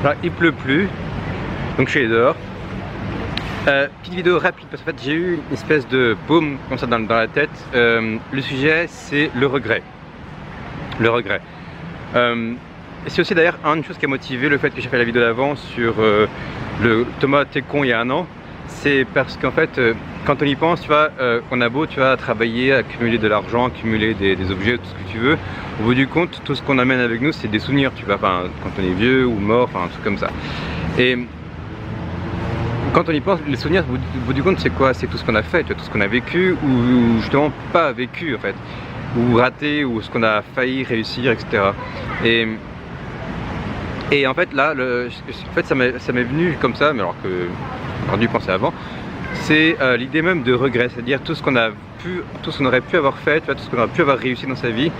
Alors, il pleut plus, donc je suis dehors. Petite vidéo rapide parce qu'en fait j'ai eu une espèce de paume comme ça dans la tête. Le sujet c'est le regret. Le regret. Et c'est aussi d'ailleurs une chose qui a motivé le fait que j'ai fait la vidéo d'avant sur le Thomas t'es con il y a un an. C'est parce qu'en fait quand on y pense, tu vois, on a beau, tu vois, travailler, accumuler de l'argent, accumuler des objets, tout ce que tu veux. Au bout du compte, tout ce qu'on amène avec nous c'est des souvenirs, tu vois, enfin, quand on est vieux ou mort, enfin un truc comme ça. Et quand on y pense, les souvenirs, au bout du compte, c'est quoi? C'est tout ce qu'on a fait, tu vois, tout ce qu'on a vécu ou justement pas vécu en fait, ou raté, ou ce qu'on a failli réussir, etc. Et en fait là, en fait, ça m'est venu comme ça, mais alors que j'aurais dû penser avant. C'est l'idée même de regret, c'est-à-dire tout ce qu'on aurait pu avoir fait, tu vois, tout ce qu'on aurait pu avoir réussi dans sa vie,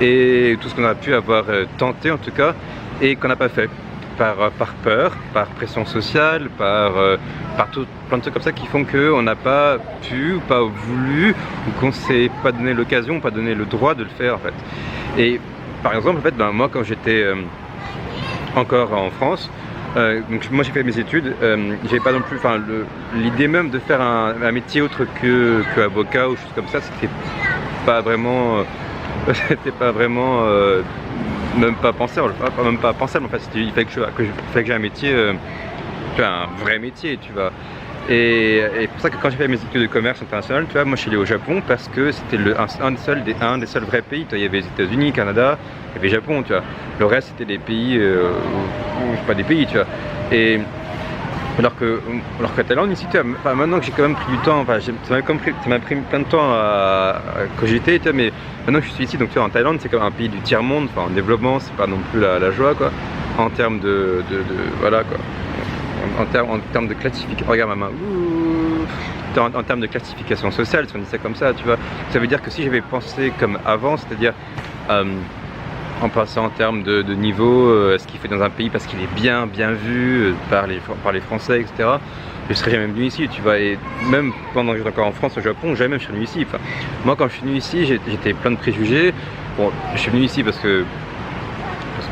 et tout ce qu'on aurait pu avoir tenté en tout cas, et qu'on n'a pas fait. Par peur, par pression sociale, par plein de trucs comme ça qui font qu'on n'a pas pu, ou pas voulu, ou qu'on ne s'est pas donné l'occasion, pas donné le droit de le faire en fait. Et par exemple, en fait, ben, moi quand j'étais encore en France, donc moi j'ai fait mes études, j'avais pas non plus, enfin l'idée même de faire un métier autre que avocat ou choses comme ça, c'était pas vraiment, même pas pensable, en fait, il fallait que j'ai un métier, tu vois, un vrai métier, tu vois. Et pour ça que quand j'ai fait mes études de commerce international, tu vois, moi je suis allé au Japon parce que c'était un des seuls vrais pays. Tu vois, il y avait les États-Unis, Canada, il y avait le Japon, tu vois. Le reste c'était des pays, pas des pays, tu vois. Et alors qu'à Thaïlande ici, tu vois, enfin, maintenant que j'ai quand même pris du temps, enfin, ça m'a pris plein de temps à cogiter, tu vois, mais maintenant que je suis ici, donc tu vois, en Thaïlande, c'est comme un pays du tiers-monde, enfin en développement, c'est pas non plus la joie, quoi, en termes voilà, quoi, en termes de classification, regarde ma main, en termes de classification sociale, si on dit ça comme ça, tu vois, ça veut dire que si j'avais pensé comme avant, c'est-à-dire en passant en termes de niveau, ce qu'il fait dans un pays parce qu'il est bien vu par les Français, etc. Je serais jamais venu ici, tu vois, et même pendant que j'étais encore en France, au Japon, jamais je suis venu ici. Enfin, moi quand je suis venu ici, j'étais plein de préjugés. Bon, je suis venu ici parce que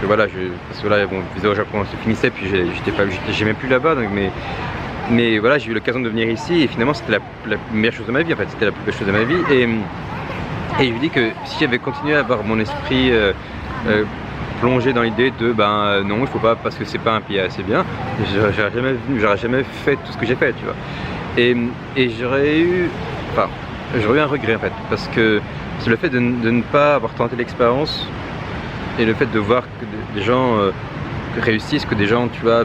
voilà, bon, le visa au Japon se finissait, puis j'aimais plus là-bas, donc mais voilà, j'ai eu l'occasion de venir ici et finalement c'était la meilleure chose de ma vie, en fait, c'était la plus belle chose de ma vie. Et je lui dis que si j'avais continué à avoir mon esprit plongé dans l'idée de non, il faut pas, parce que c'est pas un pays assez bien, j'aurais jamais fait tout ce que j'ai fait, tu vois. Et j'aurais eu un regret en fait, parce que c'est le fait de ne pas avoir tenté l'expérience et le fait de voir que des gens réussissent, que des gens, tu vois,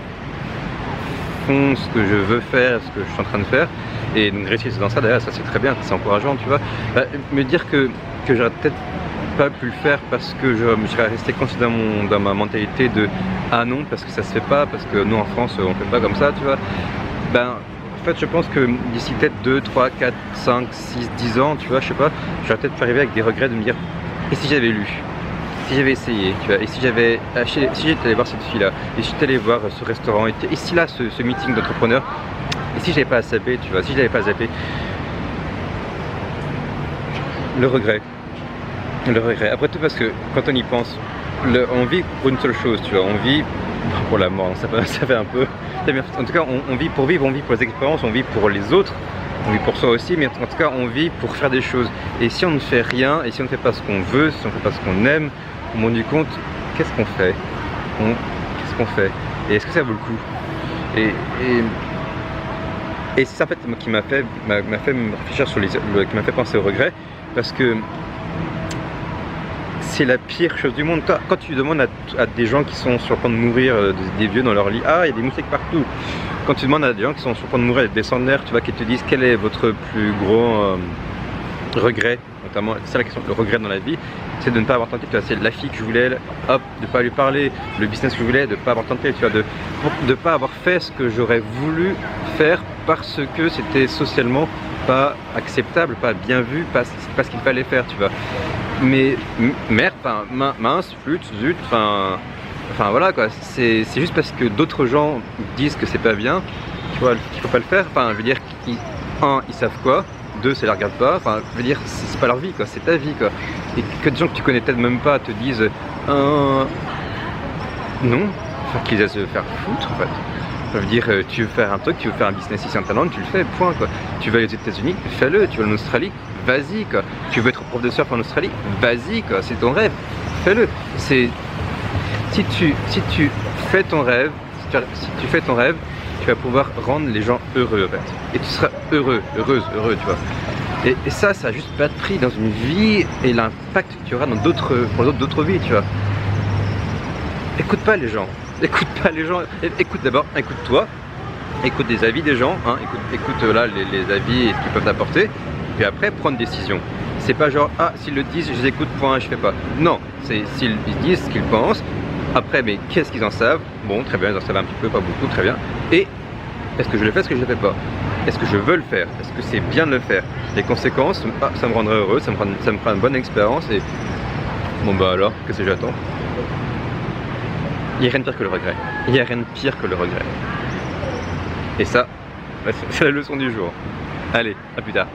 font ce que je veux faire, ce que je suis en train de faire, et donc réussir dans ça, d'ailleurs ça c'est très bien, c'est encourageant, tu vois. Me dire que j'aurais peut-être pas pu le faire parce que je serais resté coincé dans ma mentalité de ah non, parce que ça se fait pas, parce que nous en France on fait pas comme ça, tu vois. En fait je pense que d'ici peut-être 2, 3, 4, 5, 6, 10 ans, tu vois, je sais pas, j'aurais peut-être pu arriver avec des regrets de me dire et si j'avais lu, si j'avais essayé, tu vois, et si j'avais acheté, si j'étais allé voir cette fille là, et si j'étais allé voir ce restaurant, et si là ce meeting d'entrepreneurs, et si j'avais pas zappé, tu vois, si je l'avais pas zappé. Le regret. Après tout, parce que quand on y pense, on vit pour une seule chose, tu vois, on vit pour la mort, ça fait un peu. En tout cas, on vit pour vivre, on vit pour les expériences, on vit pour les autres, on vit pour soi aussi, mais en tout cas, on vit pour faire des choses. Et si on ne fait rien, et si on ne fait pas ce qu'on veut, si on ne fait pas ce qu'on aime, au bout du compte, qu'est-ce qu'on fait? Qu'est-ce qu'on fait? Et est-ce que ça vaut le coup? Et c'est ça en fait qui m'a fait me réfléchir qui m'a fait penser au regret, parce que c'est la pire chose du monde. Quand tu demandes à des gens qui sont sur le point de mourir, des vieux dans leur lit, ah il y a des moustiques partout. Quand tu demandes à des gens qui sont sur le point de mourir, des centenaires, tu vois, qui te disent quel est votre plus gros regret, notamment, c'est la question, le regret dans la vie, c'est de ne pas avoir tenté, tu vois, c'est la fille que je voulais, hop, de ne pas lui parler, le business que je voulais, de ne pas avoir tenté, tu vois, de ne pas avoir fait ce que j'aurais voulu faire parce que c'était socialement pas acceptable, pas bien vu, pas ce qu'il fallait faire, tu vois. Mais merde, mince, flûte, zut, enfin voilà quoi, c'est juste parce que d'autres gens disent que c'est pas bien, tu vois, qu'il faut pas le faire, enfin je veux dire, ils savent quoi, 2 ça les regarde pas, enfin je veux dire, c'est pas leur vie quoi, c'est ta vie quoi, et que des gens que tu connais peut-être même pas te disent non, préfère qu'ils aillent se faire foutre en fait. Ça veut dire, tu veux faire un truc, tu veux faire un business ici en Thaïlande, tu le fais, point quoi. Tu vas aux États-Unis, fais-le. Tu vas en Australie, vas-y quoi. Tu veux être prof de surf en Australie, vas-y quoi. C'est ton rêve, fais-le. C'est si tu fais ton rêve, si tu fais ton rêve, tu vas pouvoir rendre les gens heureux en fait. Et tu seras heureux, heureux, tu vois. Et ça a juste pas de prix dans une vie et l'impact que tu auras dans d'autres vies, tu vois. Écoute pas les gens. Écoute pas les gens. Écoute d'abord, écoute-toi. Écoute les avis des gens. Hein. Écoute là les avis et ce qu'ils peuvent t'apporter. Puis après, prends une décision. C'est pas genre, ah, s'ils le disent, je les écoute, point, je fais pas. Non, c'est s'ils disent ce qu'ils pensent. Après, mais qu'est-ce qu'ils en savent? Bon, très bien, ils en savent un petit peu, pas beaucoup, très bien. Et est-ce que je le fais, est-ce que je le fais pas? Est-ce que je veux le faire? Est-ce que c'est bien de le faire? Les conséquences, ah, ça me rendrait heureux, ça me fera une bonne expérience et bon bah alors, qu'est-ce que j'attends? Il n'y a rien de pire que le regret. Il n'y a rien de pire que le regret. Et ça, c'est la leçon du jour. Allez, à plus tard.